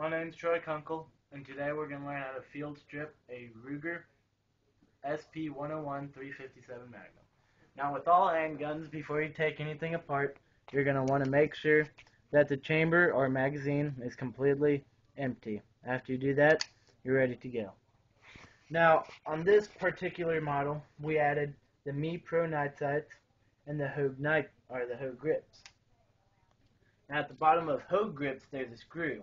My name's Troy Kunkel, and today we're going to learn how to field strip a Ruger SP-101 357 Magnum. Now, with all handguns, before you take anything apart, you're going to want to make sure that the chamber or magazine is completely empty. After you do that, you're ready to go. Now, on this particular model, we added the Me Pro night sights and the Hogue grips. Now, at the bottom of Hogue grips, there's a screw.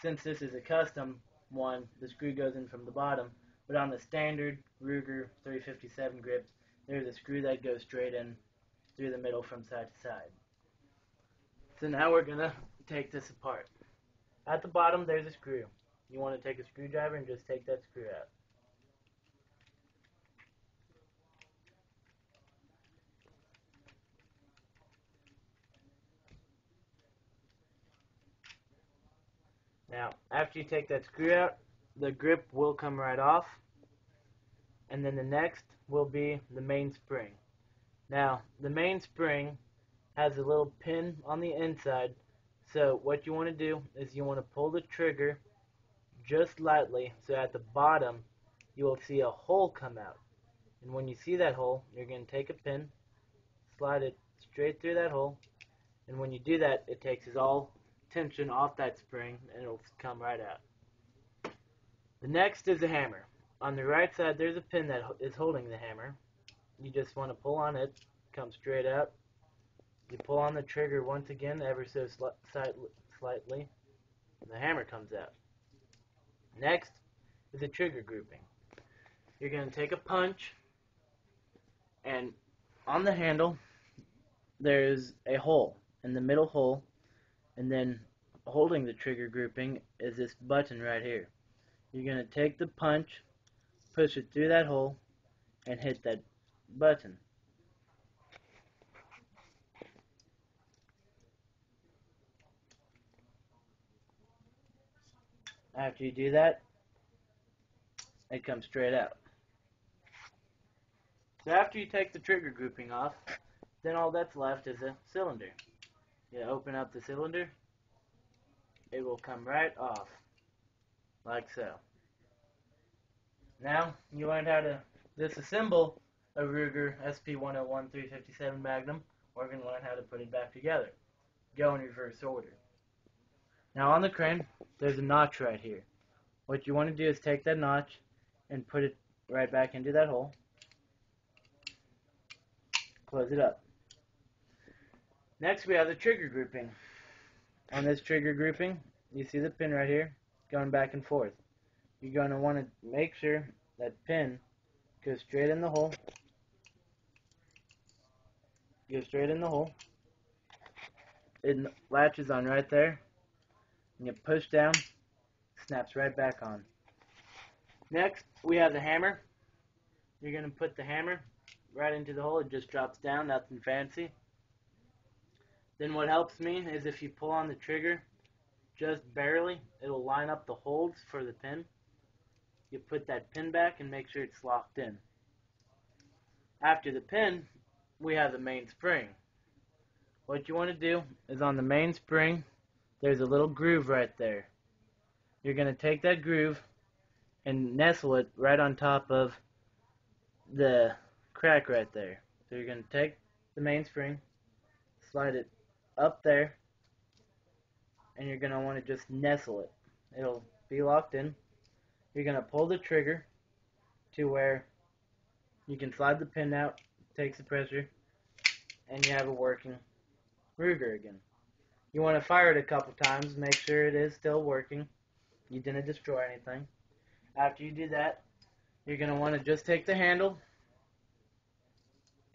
Since this is a custom one, the screw goes in from the bottom, but on the standard Ruger 357 grips, there's a screw that goes straight in through the middle from side to side. So now we're going to take this apart. At the bottom, there's a screw. You want to take a screwdriver and just take that screw out. Now, after you take that screw out, the grip will come right off, and then the next will be the main spring. Now, the main spring has a little pin on the inside, so what you want to do is you want to pull the trigger just lightly, so at the bottom you will see a hole come out. And when you see that hole, you're going to take a pin, slide it straight through that hole, and when you do that, it takes all tension off that spring and it'll come right out. The next is a hammer. On the right side, there's a pin that is holding the hammer. You just want to pull on it, come straight out. You pull on the trigger once again, ever so slightly, and the hammer comes out. Next is a trigger grouping. You're going to take a punch, and on the handle, there's a hole, in the middle hole, and then holding the trigger grouping is this button right here. You're going to take the punch, push it through that hole, and hit that button. After you do that, it comes straight out. So after you take the trigger grouping off, then all that's left is a cylinder. You open up the cylinder, it will come right off, like so. Now, you learned how to disassemble a Ruger SP-101 357 Magnum. We're going to learn how to put it back together. Go in reverse order. Now on the crane, there's a notch right here. What you want to do is take that notch and put it right back into that hole. Close it up. Next we have the trigger grouping. On this trigger grouping, you see the pin right here going back and forth. You're going to want to make sure that pin goes straight in the hole. Goes straight in the hole. It latches on right there. And you push down, snaps right back on. Next, we have the hammer. You're going to put the hammer right into the hole. It just drops down, nothing fancy. Then what helps me is if you pull on the trigger just barely, it'll line up the holes for the pin. You put that pin back and make sure it's locked in. After the pin, we have the main spring. What you want to do is on the main spring, there's a little groove right there. You're going to take that groove and nestle it right on top of the crack right there. So you're going to take the main spring, slide it up there, and you're going to want to just nestle it. It'll be locked in. You're going to pull the trigger to where you can slide the pin out, takes the pressure, and you have a working Ruger again. You want to fire it a couple times, make sure it is still working. You didn't destroy anything. After you do that, you're going to want to just take the handle,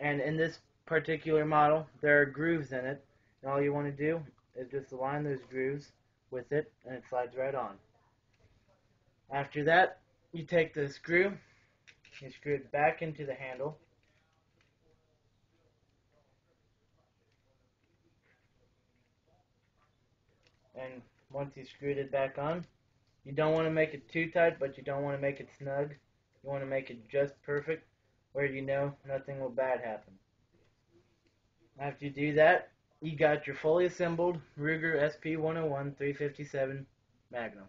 and in this particular model, there are grooves in it, and all you want to do is just align those grooves with it, and it slides right on. After that, you take the screw, you screw it back into the handle, and once you screwed it back on, you don't want to make it too tight, but you don't want to make it snug. You want to make it just perfect, where you know nothing will bad happen. After you do that, you got your fully assembled Ruger SP-101 357 Magnum.